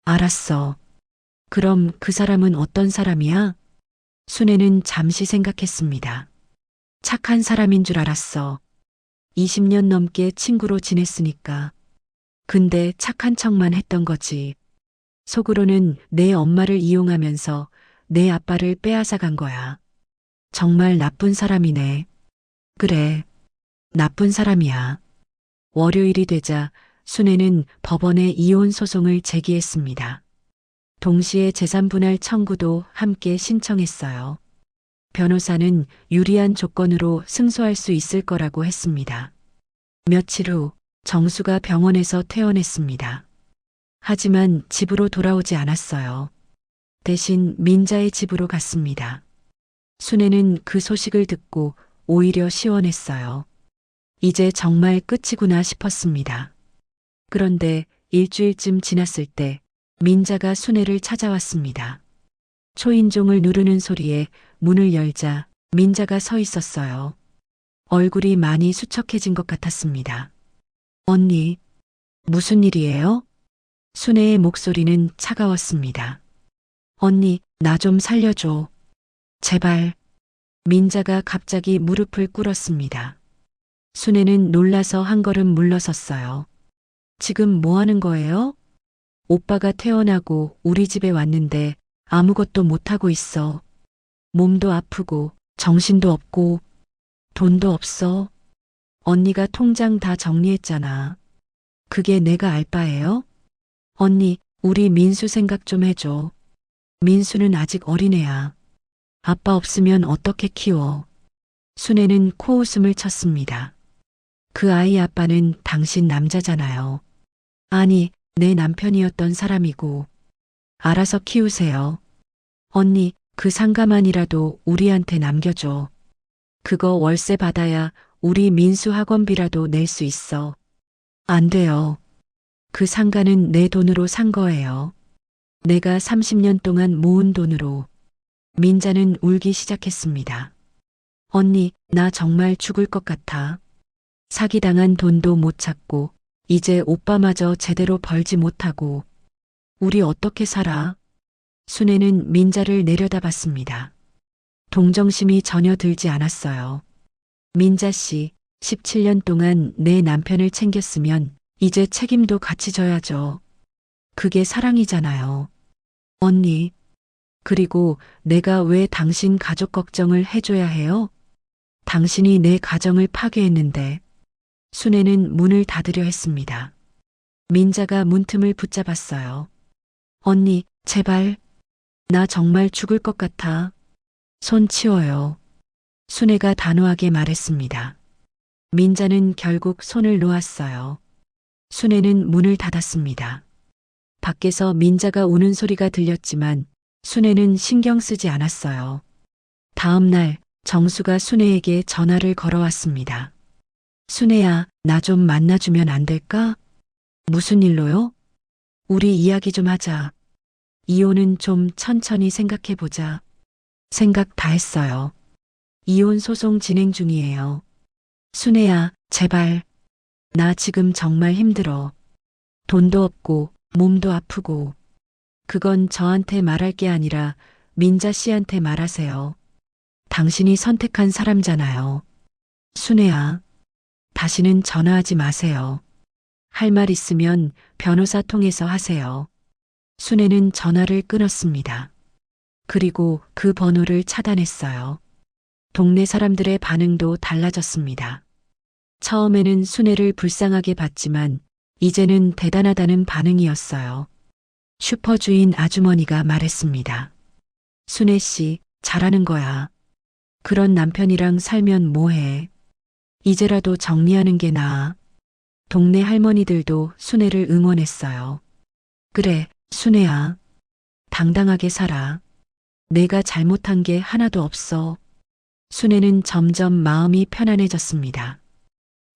알았어. 그럼 그 사람은 어떤 사람이야? 순애는 잠시 생각했습니다. 착한 사람인 줄 알았어. 20년 넘게 친구로 지냈으니까. 근데 착한 척만 했던 거지. 속으로는 내 엄마를 이용하면서 내 아빠를 빼앗아 간 거야. 정말 나쁜 사람이네. 그래. 나쁜 사람이야. 월요일이 되자 순애는 법원에 이혼 소송을 제기했습니다. 동시에 재산분할 청구도 함께 신청했어요. 변호사는 유리한 조건으로 승소할 수 있을 거라고 했습니다. 며칠 후 정수가 병원에서 퇴원했습니다. 하지만 집으로 돌아오지 않았어요. 대신 민자의 집으로 갔습니다. 순애는 그 소식을 듣고 오히려 시원했어요. 이제 정말 끝이구나 싶었습니다. 그런데 일주일쯤 지났을 때 민자가 순애를 찾아왔습니다. 초인종을 누르는 소리에 문을 열자 민자가 서 있었어요. 얼굴이 많이 수척해진 것 같았습니다. 언니, 무슨 일이에요? 순애의 목소리는 차가웠습니다. 언니, 나 좀 살려줘. 제발. 민자가 갑자기 무릎을 꿇었습니다. 순애는 놀라서 한 걸음 물러섰어요. 지금 뭐 하는 거예요? 오빠가 퇴원하고 우리 집에 왔는데 아무것도 못하고 있어. 몸도 아프고 정신도 없고 돈도 없어. 언니가 통장 다 정리했잖아. 그게 내가 알 바예요? 언니, 우리 민수 생각 좀 해줘. 민수는 아직 어린애야. 아빠 없으면 어떻게 키워? 순애는 코웃음을 쳤습니다. 그 아이 아빠는 당신 남자잖아요. 아니, 내 남편이었던 사람이고. 알아서 키우세요. 언니, 그 상가만이라도 우리한테 남겨줘. 그거 월세 받아야 우리 민수 학원비라도 낼 수 있어. 안 돼요. 그 상가는 내 돈으로 산 거예요. 내가 30년 동안 모은 돈으로. 민자는 울기 시작했습니다. 언니, 나 정말 죽을 것 같아. 사기당한 돈도 못 찾고, 이제 오빠마저 제대로 벌지 못하고, 우리 어떻게 살아? 순애는 민자를 내려다봤습니다. 동정심이 전혀 들지 않았어요. 민자 씨, 17년 동안 내 남편을 챙겼으면 이제 책임도 같이 져야죠. 그게 사랑이잖아요. 언니, 그리고 내가 왜 당신 가족 걱정을 해줘야 해요? 당신이 내 가정을 파괴했는데. 순애는 문을 닫으려 했습니다. 민자가 문틈을 붙잡았어요. 언니, 제발. 나 정말 죽을 것 같아. 손 치워요. 순애가 단호하게 말했습니다. 민자는 결국 손을 놓았어요. 순애는 문을 닫았습니다. 밖에서 민자가 우는 소리가 들렸지만 순애는 신경 쓰지 않았어요. 다음 날 정수가 순애에게 전화를 걸어왔습니다. 순애야, 나 좀 만나주면 안 될까? 무슨 일로요? 우리 이야기 좀 하자. 이혼은 좀 천천히 생각해보자. 생각 다 했어요. 이혼 소송 진행 중이에요. 순애야, 제발. 나 지금 정말 힘들어. 돈도 없고 몸도 아프고. 그건 저한테 말할 게 아니라 민자 씨한테 말하세요. 당신이 선택한 사람잖아요. 순애야, 다시는 전화하지 마세요. 할 말 있으면 변호사 통해서 하세요. 순애는 전화를 끊었습니다. 그리고 그 번호를 차단했어요. 동네 사람들의 반응도 달라졌습니다. 처음에는 순애를 불쌍하게 봤지만 이제는 대단하다는 반응이었어요. 슈퍼 주인 아주머니가 말했습니다. 순애 씨, 잘하는 거야. 그런 남편이랑 살면 뭐해. 이제라도 정리하는 게 나아. 동네 할머니들도 순애를 응원했어요. 그래, 순애야. 당당하게 살아. 내가 잘못한 게 하나도 없어. 순애는 점점 마음이 편안해졌습니다.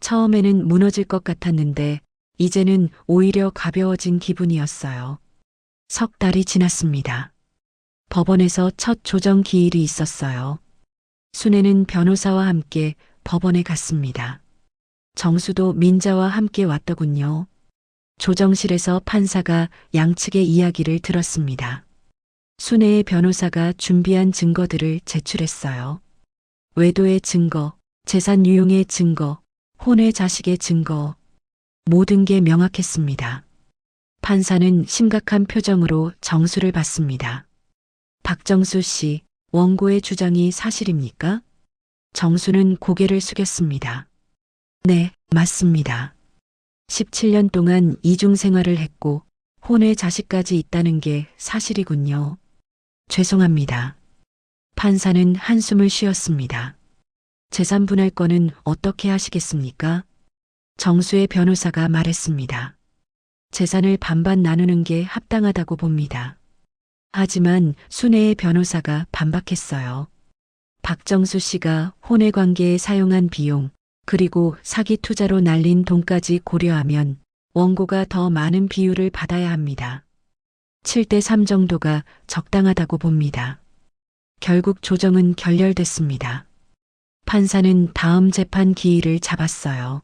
처음에는 무너질 것 같았는데 이제는 오히려 가벼워진 기분이었어요. 석 달이 지났습니다. 법원에서 첫 조정 기일이 있었어요. 순애는 변호사와 함께 법원에 갔습니다. 정수도 민자와 함께 왔더군요. 조정실에서 판사가 양측의 이야기를 들었습니다. 순애의 변호사가 준비한 증거들을 제출했어요. 외도의 증거, 재산 유용의 증거, 혼외 자식의 증거, 모든 게 명확했습니다. 판사는 심각한 표정으로 정수를 받습니다. 박정수 씨, 원고의 주장이 사실입니까? 정수는 고개를 숙였습니다. 네, 맞습니다. 17년 동안 이중 생활을 했고 혼외 자식까지 있다는 게 사실이군요. 죄송합니다. 판사는 한숨을 쉬었습니다. 재산 분할권은 어떻게 하시겠습니까? 정수의 변호사가 말했습니다. 재산을 반반 나누는 게 합당하다고 봅니다. 하지만 순애의 변호사가 반박했어요. 박정수 씨가 혼외 관계에 사용한 비용, 그리고 사기 투자로 날린 돈까지 고려하면 원고가 더 많은 비율을 받아야 합니다. 7대 3 정도가 적당하다고 봅니다. 결국 조정은 결렬됐습니다. 판사는 다음 재판 기일을 잡았어요.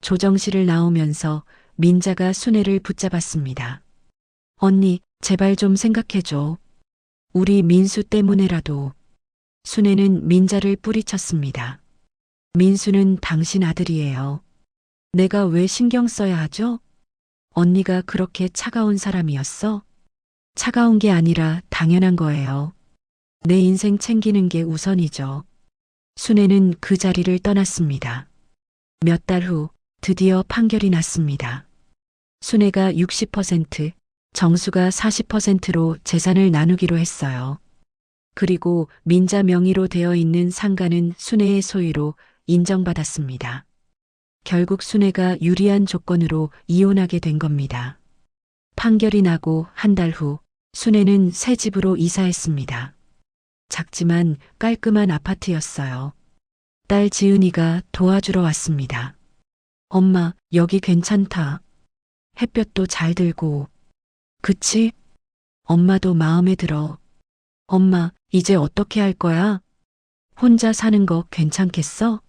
조정실을 나오면서 민자가 순애를 붙잡았습니다. 언니, 제발 좀 생각해줘. 우리 민수 때문에라도. 순애는 민자를 뿌리쳤습니다. 민수는 당신 아들이에요. 내가 왜 신경 써야 하죠? 언니가 그렇게 차가운 사람이었어? 차가운 게 아니라 당연한 거예요. 내 인생 챙기는 게 우선이죠. 순애는 그 자리를 떠났습니다. 몇 달 후 드디어 판결이 났습니다. 순애가 60%, 정수가 40%로 재산을 나누기로 했어요. 그리고 민자 명의로 되어 있는 상가는 순애의 소유로 인정받았습니다. 결국 순애가 유리한 조건으로 이혼하게 된 겁니다. 판결이 나고 한 달 후 순애는 새 집으로 이사했습니다. 작지만 깔끔한 아파트였어요. 딸 지은이가 도와주러 왔습니다. 엄마, 여기 괜찮다. 햇볕도 잘 들고. 그치? 엄마도 마음에 들어. 엄마, 이제 어떻게 할 거야? 혼자 사는 거 괜찮겠어?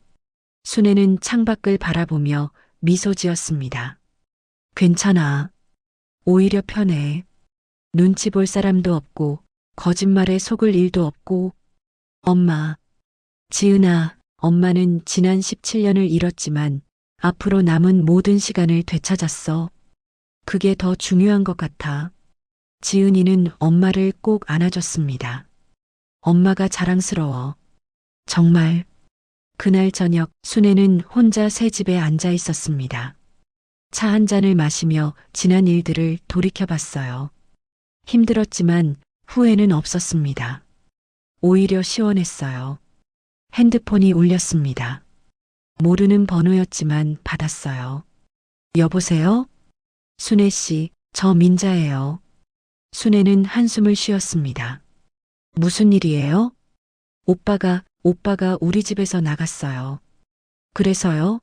순애는 창밖을 바라보며 미소 지었습니다. 괜찮아. 오히려 편해. 눈치 볼 사람도 없고 거짓말에 속을 일도 없고. 엄마. 지은아, 엄마는 지난 17년을 잃었지만 앞으로 남은 모든 시간을 되찾았어. 그게 더 중요한 것 같아. 지은이는 엄마를 꼭 안아줬습니다. 엄마가 자랑스러워. 정말. 그날 저녁 순애는 혼자 새 집에 앉아 있었습니다. 차 한 잔을 마시며 지난 일들을 돌이켜봤어요. 힘들었지만 후회는 없었습니다. 오히려 시원했어요. 핸드폰이 울렸습니다. 모르는 번호였지만 받았어요. 여보세요? 순애 씨, 저 민자예요. 순애는 한숨을 쉬었습니다. 무슨 일이에요? 오빠가 우리 집에서 나갔어요. 그래서요?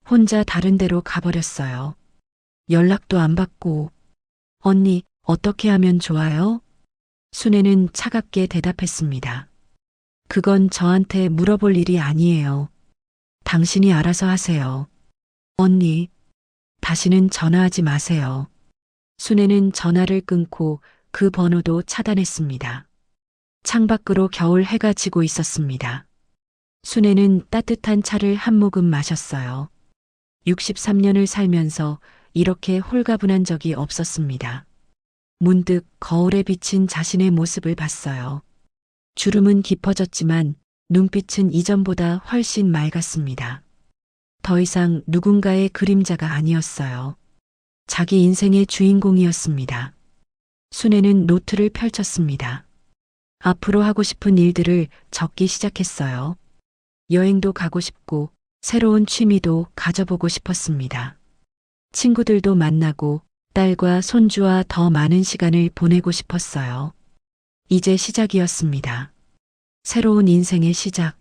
혼자 다른 데로 가버렸어요. 연락도 안 받고. 언니, 어떻게 하면 좋아요? 순애는 차갑게 대답했습니다. 그건 저한테 물어볼 일이 아니에요. 당신이 알아서 하세요. 언니, 다시는 전화하지 마세요. 순애는 전화를 끊고 그 번호도 차단했습니다. 창밖으로 겨울 해가 지고 있었습니다. 순애는 따뜻한 차를 한 모금 마셨어요. 63년을 살면서 이렇게 홀가분한 적이 없었습니다. 문득 거울에 비친 자신의 모습을 봤어요. 주름은 깊어졌지만 눈빛은 이전보다 훨씬 맑았습니다. 더 이상 누군가의 그림자가 아니었어요. 자기 인생의 주인공이었습니다. 순애는 노트를 펼쳤습니다. 앞으로 하고 싶은 일들을 적기 시작했어요. 여행도 가고 싶고 새로운 취미도 가져보고 싶었습니다. 친구들도 만나고 딸과 손주와 더 많은 시간을 보내고 싶었어요. 이제 시작이었습니다. 새로운 인생의 시작.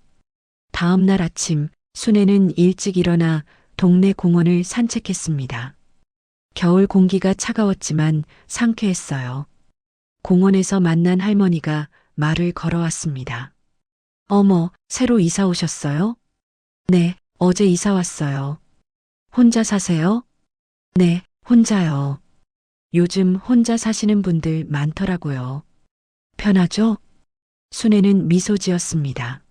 다음 날 아침 순애는 일찍 일어나 동네 공원을 산책했습니다. 겨울 공기가 차가웠지만 상쾌했어요. 공원에서 만난 할머니가 말을 걸어왔습니다. 어머, 새로 이사 오셨어요? 네, 어제 이사 왔어요. 혼자 사세요? 네, 혼자요. 요즘 혼자 사시는 분들 많더라고요. 편하죠? 순애는 미소 지었습니다.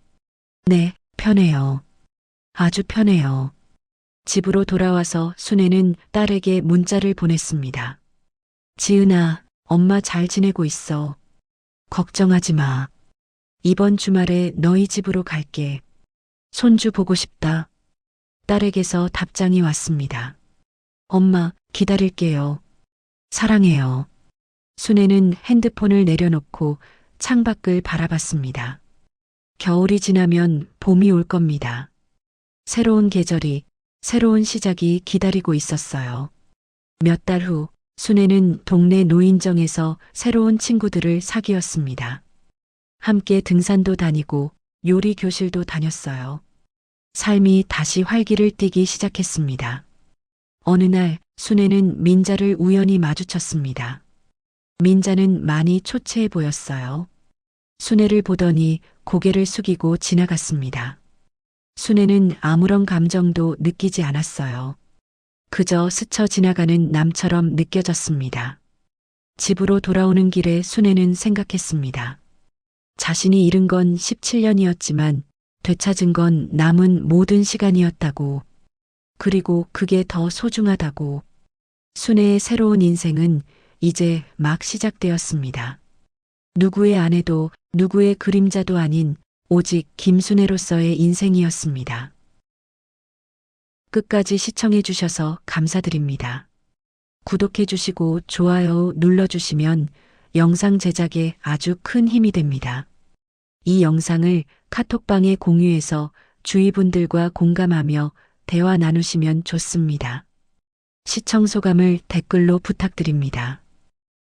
네, 편해요. 아주 편해요. 집으로 돌아와서 순애는 딸에게 문자를 보냈습니다. 지은아, 엄마 잘 지내고 있어. 걱정하지 마. 이번 주말에 너희 집으로 갈게. 손주 보고 싶다. 딸에게서 답장이 왔습니다. 엄마, 기다릴게요. 사랑해요. 순애는 핸드폰을 내려놓고 창밖을 바라봤습니다. 겨울이 지나면 봄이 올 겁니다. 새로운 계절이, 새로운 시작이 기다리고 있었어요. 몇 달 후, 순애는 동네 노인정에서 새로운 친구들을 사귀었습니다. 함께 등산도 다니고 요리 교실도 다녔어요. 삶이 다시 활기를 띠기 시작했습니다. 어느 날 순애는 민자를 우연히 마주쳤습니다. 민자는 많이 초췌해 보였어요. 순애를 보더니 고개를 숙이고 지나갔습니다. 순애는 아무런 감정도 느끼지 않았어요. 그저 스쳐 지나가는 남처럼 느껴졌습니다. 집으로 돌아오는 길에 순애는 생각했습니다. 자신이 잃은 건 17년이었지만 되찾은 건 남은 모든 시간이었다고, 그리고 그게 더 소중하다고. 순애의 새로운 인생은 이제 막 시작되었습니다. 누구의 아내도 누구의 그림자도 아닌 오직 김순애로서의 인생이었습니다. 끝까지 시청해 주셔서 감사드립니다. 구독해 주시고 좋아요 눌러 주시면 영상 제작에 아주 큰 힘이 됩니다. 이 영상을 카톡방에 공유해서 주위 분들과 공감하며 대화 나누시면 좋습니다. 시청 소감을 댓글로 부탁드립니다.